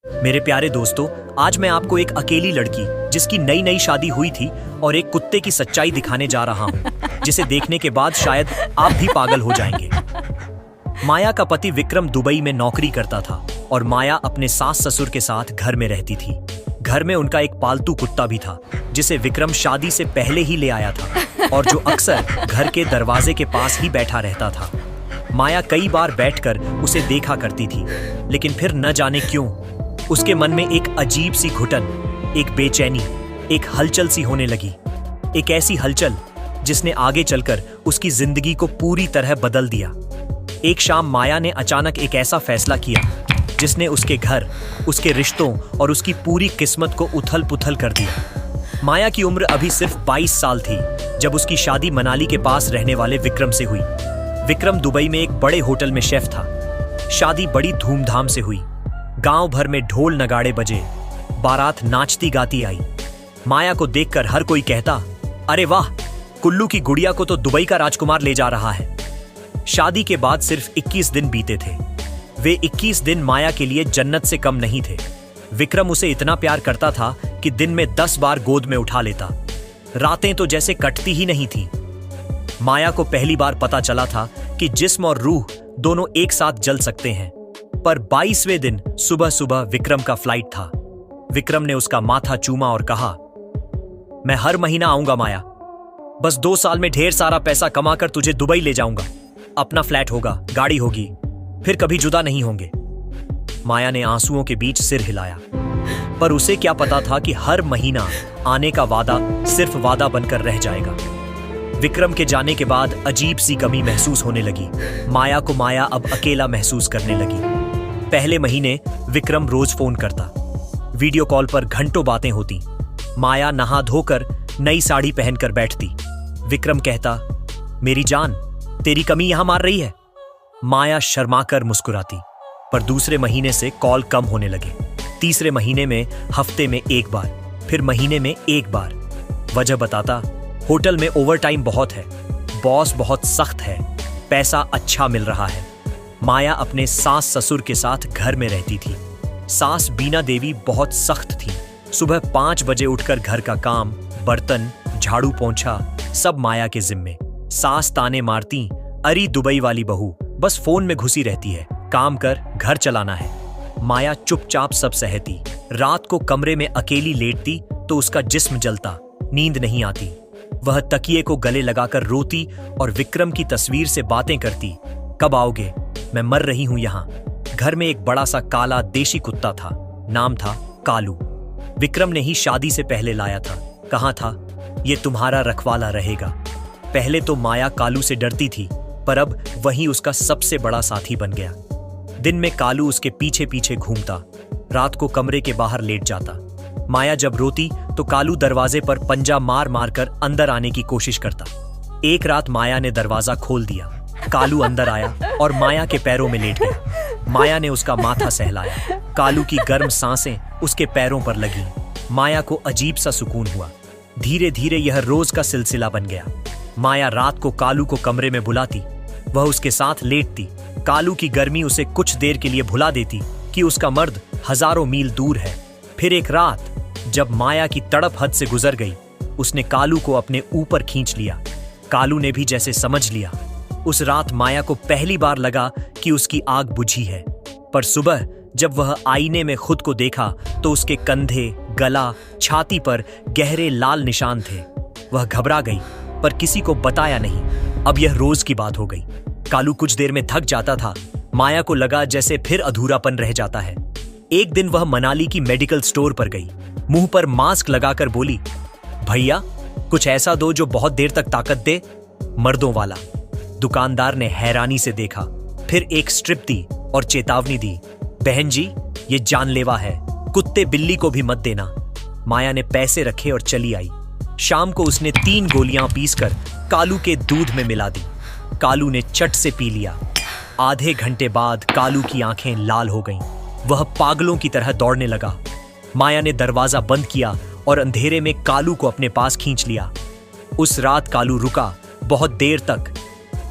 मेरे प्यारे दोस्तों, आज मैं आपको एक अकेली लड़की जिसकी नई नई शादी हुई थी और एक कुत्ते की सच्चाई दिखाने जा रहा हूँ, जिसे देखने के बाद शायद आप भी पागल हो जाएंगे। माया का पति विक्रम दुबई में नौकरी करता था और माया अपने सास ससुर के साथ घर में रहती थी। घर में उनका एक पालतू कुत्ता भी था जिसे विक्रम शादी से पहले ही ले आया था और जो अक्सर घर के दरवाजे के पास ही बैठा रहता था। माया कई बार बैठकर उसे देखा करती थी, लेकिन फिर न जाने क्यों उसके मन में एक अजीब सी घुटन, एक बेचैनी, एक हलचल सी होने लगी। एक ऐसी हलचल जिसने आगे चलकर उसकी जिंदगी को पूरी तरह बदल दिया। एक शाम माया ने अचानक एक ऐसा फैसला किया जिसने उसके घर, उसके रिश्तों और उसकी पूरी किस्मत को उथल पुथल कर दिया। माया की उम्र अभी सिर्फ 22 साल थी जब उसकी शादी मनाली के पास रहने वाले विक्रम से हुई। विक्रम दुबई में एक बड़े होटल में शेफ था। शादी बड़ी धूमधाम से हुई। गांव भर में ढोल नगाड़े बजे, बारात नाचती गाती आई। माया को देखकर हर कोई कहता, अरे वाह, कुल्लू की गुड़िया को तो दुबई का राजकुमार ले जा रहा है। शादी के बाद सिर्फ 21 दिन बीते थे। वे 21 दिन माया के लिए जन्नत से कम नहीं थे। विक्रम उसे इतना प्यार करता था कि दिन में 10 बार गोद में उठा लेता। रातें तो जैसे कटती ही नहीं थी। माया को पहली बार पता चला था कि जिस्म और रूह दोनों एक साथ जल सकते हैं। पर 22वें दिन सुबह सुबह विक्रम का फ्लाइट था। विक्रम ने उसका माथा चूमा और कहा, मैं हर महीना आऊंगा माया, बस 2 साल में ढेर सारा पैसा कमाकर तुझे दुबई ले जाऊंगा। अपना फ्लैट होगा, गाड़ी होगी, फिर कभी जुदा नहीं होंगे। माया ने आंसुओं के बीच सिर हिलाया, पर उसे क्या पता था कि हर महीना आने का वादा सिर्फ वादा बनकर रह जाएगा। विक्रम के जाने के बाद अजीब सी कमी महसूस होने लगी। माया को माया अब अकेला महसूस करने लगी। पहले महीने विक्रम रोज फोन करता, वीडियो कॉल पर घंटों बातें होती। माया नहा धोकर नई साड़ी पहनकर बैठती। विक्रम कहता, मेरी जान, तेरी कमी यहां मार रही है। माया शर्माकर मुस्कुराती। पर दूसरे महीने से कॉल कम होने लगे। तीसरे महीने में हफ्ते में 1 बार, फिर महीने में 1 बार। वजह बताता, होटल में ओवरटाइम बहुत है, बॉस बहुत सख्त है, पैसा अच्छा मिल रहा है। माया अपने सास ससुर के साथ घर में रहती थी। सास बीना देवी बहुत सख्त थी। सुबह 5 बजे उठकर घर का काम, बर्तन, झाड़ू पोंछा सब माया के जिम्मे। सास ताने मारती, अरे दुबई वाली बहू, बस फोन में घुसी रहती है, काम कर, घर चलाना है। माया चुपचाप सब सहती। रात को कमरे में अकेली लेटती तो उसका जिस्म जलता, नींद नहीं आती। वह तकिए को गले लगाकर रोती और विक्रम की तस्वीर से बातें करती, कब आओगे, मैं मर रही हूं यहां। घर में एक बड़ा सा काला देशी कुत्ता था, नाम था कालू। विक्रम ने ही शादी से पहले लाया था। कहा था, ये तुम्हारा रखवाला रहेगा। पहले तो माया कालू से डरती थी, पर अब वही उसका सबसे बड़ा साथी बन गया। दिन में कालू उसके पीछे पीछे घूमता, रात को कमरे के बाहर लेट जाता। माया जब रोती तो कालू दरवाजे पर पंजा मार मार कर अंदर आने की कोशिश करता। एक रात माया ने दरवाजा खोल दिया। कालू अंदर आया और माया के पैरों में लेट गया। माया ने उसका माथा सहलाया। कालू की गर्म सांसें उसके पैरों पर लगी। माया को अजीब सा सुकून हुआ। धीरे धीरे यह रोज का सिलसिला बन गया। माया रात को कालू को कमरे में बुलाती, वह उसके साथ लेटती। कालू की गर्मी उसे कुछ देर के लिए भुला देती कि उसका मर्द हजारों मील दूर है। फिर एक रात जब माया की तड़प हद से गुजर गई, उसने कालू को अपने ऊपर खींच लिया। कालू ने भी जैसे समझ लिया। उस रात माया को पहली बार लगा कि उसकी आग बुझी है। पर सुबह जब वह आईने में खुद को देखा तो उसके कंधे, गला, छाती पर गहरे लाल निशान थे। वह घबरा गई, पर किसी को बताया नहीं। अब यह रोज की बात हो गई। कालू कुछ देर में थक जाता था। माया को लगा जैसे फिर अधूरापन रह जाता है। एक दिन वह मनाली की मेडिकल स्टोर पर गई। मुंह पर मास्क लगाकर बोली, भैया कुछ ऐसा दो जो बहुत देर तक ताकत दे, मर्दों वाला। दुकानदार ने हैरानी से देखा, फिर एक स्ट्रिप दी और चेतावनी दी, बहन जी ये जानलेवा है, कुत्ते बिल्ली को भी मत देना। माया ने पैसे रखे और चली आई। शाम को उसने 3 गोलियां पीसकर कालू के दूध में मिला दी। कालू ने चट से पी लिया। आधे घंटे बाद कालू की आंखें लाल हो गईं। वह पागलों की तरह दौड़ने लगा। माया ने दरवाजा बंद किया और अंधेरे में कालू को अपने पास खींच लिया। उस रात कालू रुका, बहुत देर तक,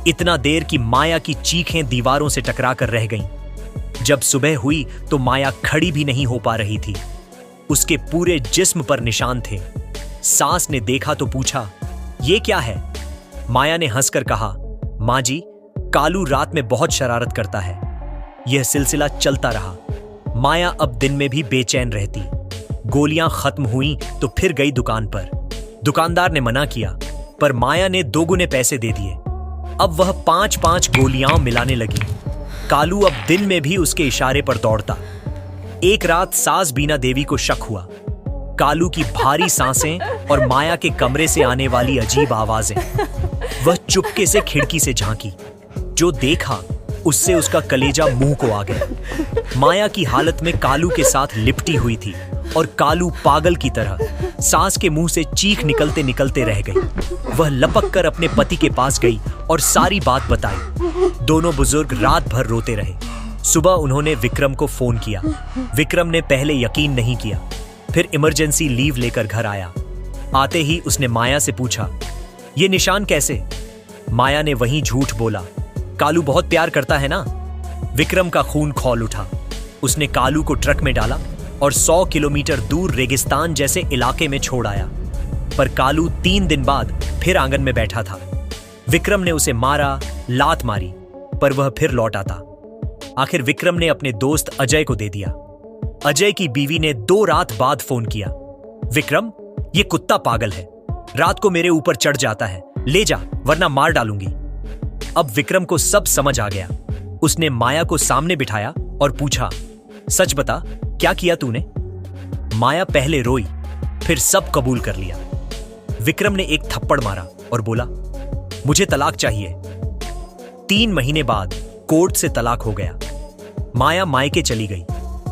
इतना देर कि माया की चीखें दीवारों से टकरा कर रह गईं। जब सुबह हुई तो माया खड़ी भी नहीं हो पा रही थी। उसके पूरे जिस्म पर निशान थे। सास ने देखा तो पूछा, ये क्या है? माया ने हंसकर कहा, माँ जी, कालू रात में बहुत शरारत करता है। यह सिलसिला चलता रहा। माया अब दिन में भी बेचैन रहती। गोलियां खत्म हुई तो फिर गई दुकान पर। दुकानदार ने मना किया, पर माया ने दोगुने पैसे दे दिए। अब वह 5-5 गोलियां मिलाने लगी। कालू अब दिन में भी उसके इशारे पर दौड़ता। एक रात सास बीना देवी को शक हुआ। कालू की भारी सांसें और माया के कमरे से आने वाली अजीब आवाजें। वह चुपके से खिड़की से झांकी। जो देखा उससे उसका कलेजा मुंह को आ गया। माया की हालत में कालू के साथ लिपटी हुई थी और कालू पागल की तरह सास के मुंह से चीख निकलते निकलते रह गई। वह लपक कर अपने पति के पास गई और सारी बात बताई। दोनों बुजुर्ग रात भर रोते रहे। सुबह उन्होंने विक्रम को फोन किया। विक्रम ने पहले यकीन नहीं किया, फिर इमरजेंसी लीव लेकर घर आया। आते ही उसने माया से पूछा, ये निशान कैसे? माया ने वहीं झूठ बोला, कालू बहुत प्यार करता है ना। विक्रम का खून खौल उठा। उसने कालू को ट्रक में डाला और 100 किलोमीटर दूर रेगिस्तान जैसे इलाके में छोड़ आया। पर कालू 3 दिन बाद फिर आंगन में बैठा था। विक्रम ने उसे मारा, लात मारी, पर वह फिर लौट आता। आखिर विक्रम ने अपने दोस्त अजय को दे दिया। अजय की बीवी ने 2 रात बाद फोन किया, विक्रम, ये कुत्ता पागल है, रात को मेरे ऊपर चढ़ जाता है, ले जा वरना मार डालूंगी। अब विक्रम को सब समझ आ गया। उसने माया को सामने बिठाया और पूछा, सच बता, क्या किया तूने? माया पहले रोई, फिर सब कबूल कर लिया। विक्रम ने एक थप्पड़ मारा और बोला, मुझे तलाक चाहिए। 3 महीने बाद कोर्ट से तलाक हो गया। माया मायके चली गई।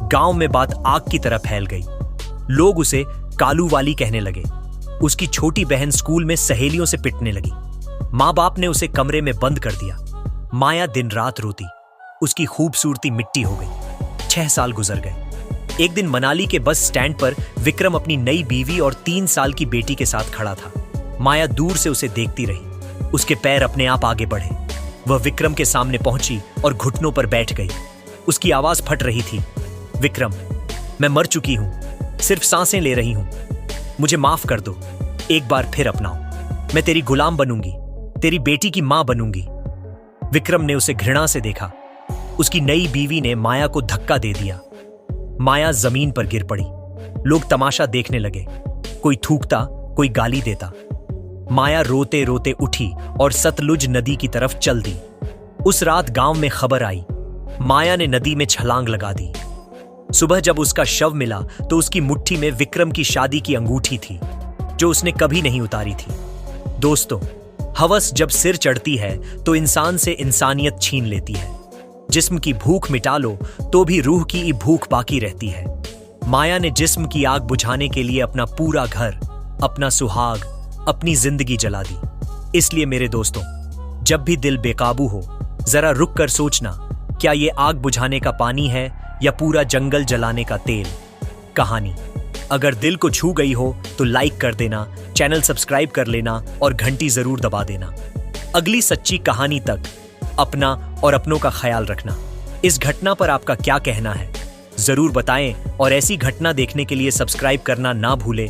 गांव में बात आग की तरह फैल गई। लोग उसे कालू वाली कहने लगे। उसकी छोटी बहन स्कूल में सहेलियों से पिटने लगी। माँ बाप ने उसे कमरे में बंद कर दिया। माया दिन रात रोती। उसकी खूबसूरती मिट्टी हो गई। 6 साल गुजर गए। एक दिन मनाली के बस स्टैंड पर विक्रम अपनी नई बीवी और 3 साल की बेटी के साथ खड़ा था। माया दूर से उसे देखती रही। उसके पैर अपने आप आगे बढ़े। वह विक्रम के सामने पहुंची और घुटनों पर बैठ गई। उसकी आवाज फट रही थी, विक्रम, मैं मर चुकी हूं, सिर्फ सांसें ले रही हूं, मुझे माफ कर दो, एक बार फिर अपनाओ, मैं तेरी गुलाम बनूंगी, तेरी बेटी की मां बनूंगी। विक्रम ने उसे घृणा से देखा। उसकी नई बीवी ने माया को धक्का दे दिया। माया जमीन पर गिर पड़ी। लोग तमाशा देखने लगे। कोई थूकता, कोई गाली देता। माया रोते रोते उठी और सतलुज नदी की तरफ चल दी। उस रात गांव में खबर आई। माया ने नदी में छलांग लगा दी। सुबह जब उसका शव मिला तो उसकी मुट्ठी में विक्रम की शादी की अंगूठी थी, जो उसने कभी नहीं उतारी थी। दोस्तों, हवस जब सिर चढ़ती है तो इंसान से इंसानियत छीन लेती है। जिस्म की भूख मिटा लो तो भी रूह की भूख बाकी रहती है। माया ने जिस्म की आग बुझाने के लिए अपना पूरा घर, अपना सुहाग, अपनी जिंदगी जला दी। इसलिए मेरे दोस्तों, जब भी दिल बेकाबू हो, जरा रुक कर सोचना, क्या ये आग बुझाने का पानी है या पूरा जंगल जलाने का तेल? कहानी अगर दिल को छू गई हो तो लाइक कर देना, चैनल सब्सक्राइब कर लेना और घंटी जरूर दबा देना। अगली सच्ची कहानी तक अपना और अपनों का ख्याल रखना। इस घटना पर आपका क्या कहना है जरूर बताएं और ऐसी घटना देखने के लिए सब्सक्राइब करना ना भूलें।